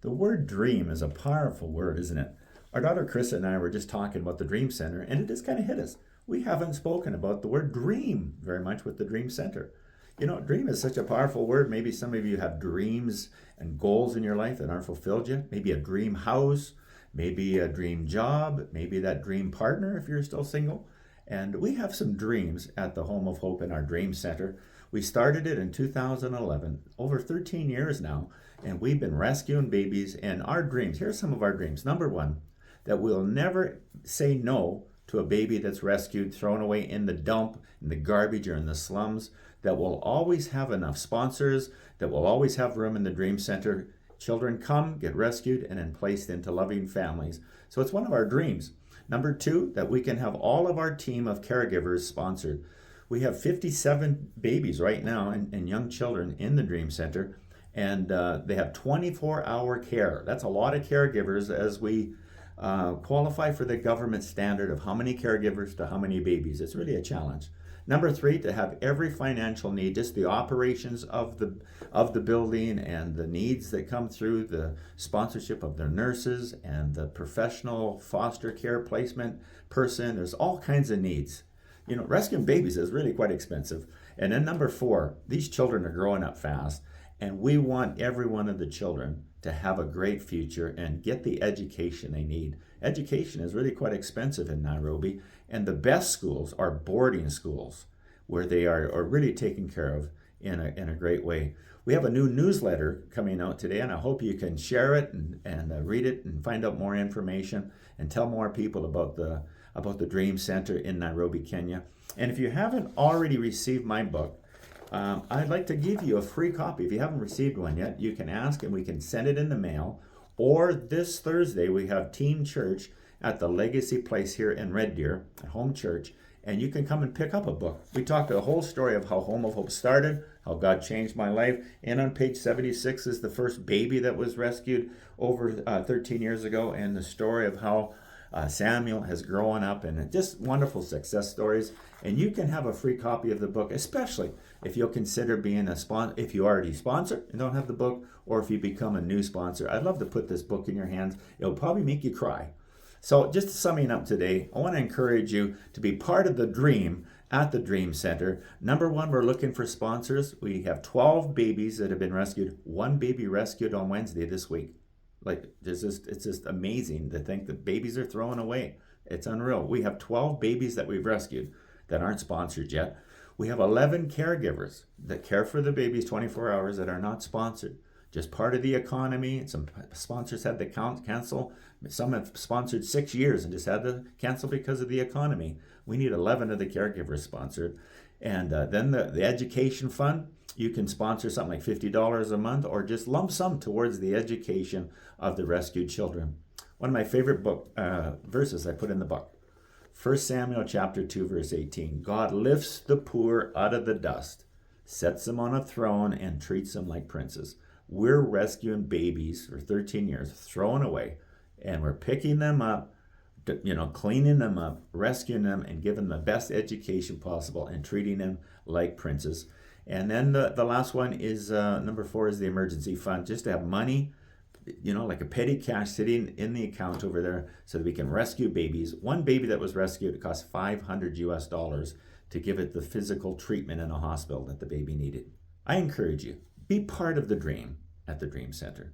The word dream is a powerful word, isn't it? Our daughter Krista and I were just talking about the Dream Center, and it just kind of hit us. We haven't spoken about the word dream very much with the Dream Center. You know, dream is such a powerful word. Maybe some of you have dreams and goals in your life that aren't fulfilled yet. Maybe a dream house, maybe a dream job, maybe that dream partner if you're still single. And we have some dreams at the Home of Hope in our Dream Center. We started it in 2011, over 13 years now, and we've been rescuing babies. And our dreams, here's some of our dreams. Number one, that we'll never say no to a baby that's rescued, thrown away in the dump, in the garbage, or in the slums, that we'll always have enough sponsors, that we'll always have room in the Dream Center. Children come, get rescued, and then placed into loving families. So it's one of our dreams. Number two, that we can have all of our team of caregivers sponsored. We have 57 babies right now and young children in the Dream Center, and they have 24-hour care. That's a lot of caregivers as we qualify for the government standard of how many caregivers to how many babies. It's really a challenge. Number three, to have every financial need, just the operations of the building and the needs that come through the sponsorship of their nurses and the professional foster care placement person. There's all kinds of needs. You know, rescuing babies is really quite expensive. And then number four, these children are growing up fast, and we want every one of the children to have a great future and get the education they need. Education is really quite expensive in Nairobi, and the best schools are boarding schools where they are really taken care of in a great way. We have a new newsletter coming out today, and I hope you can share it and read it and find out more information and tell more people about the Dream Center in Nairobi, Kenya. And if you haven't already received my book, I'd like to give you a free copy. If you haven't received one yet, you can ask and we can send it in the mail. Or this Thursday, we have Teen Church at the Legacy Place here in Red Deer, at Home Church, and you can come and pick up a book. We talked the whole story of how Home of Hope started, how God changed my life. And on page 76 is the first baby that was rescued over 13 years ago, and the story of how Samuel has grown up, and just wonderful success stories. And you can have a free copy of the book, especially if you'll consider being a sponsor, if you already sponsor and don't have the book, or if you become a new sponsor. I'd love to put this book in your hands. It'll probably make you cry. So just summing up today, I want to encourage you to be part of the dream at the Dream Center. Number one, we're looking for sponsors. We have 12 babies that have been rescued. One baby rescued on Wednesday this week. It's just amazing to think that babies are thrown away. It's unreal. We have 12 babies that we've rescued that aren't sponsored yet. We have 11 caregivers that care for the babies 24 hours that are not sponsored. Just part of the economy. Some sponsors had to cancel. Some have sponsored 6 years and just had to cancel because of the economy. We need 11 of the caregivers sponsored. And then the education fund, you can sponsor something like $50 a month or just lump sum towards the education of the rescued children. One of my favorite book verses I put in the book, 1 Samuel chapter 2, verse 18. God lifts the poor out of the dust, sets them on a throne, and treats them like princes. We're rescuing babies for 13 years, thrown away, and we're picking them up, cleaning them up, rescuing them, and giving them the best education possible and treating them like princes. And then the last one is, number 4 is the emergency fund, just to have money, like a petty cash sitting in the account over there so that we can rescue babies. One baby that was rescued, it cost $500 to give it the physical treatment in a hospital that the baby needed. I encourage you, be part of the dream at the Dream Center.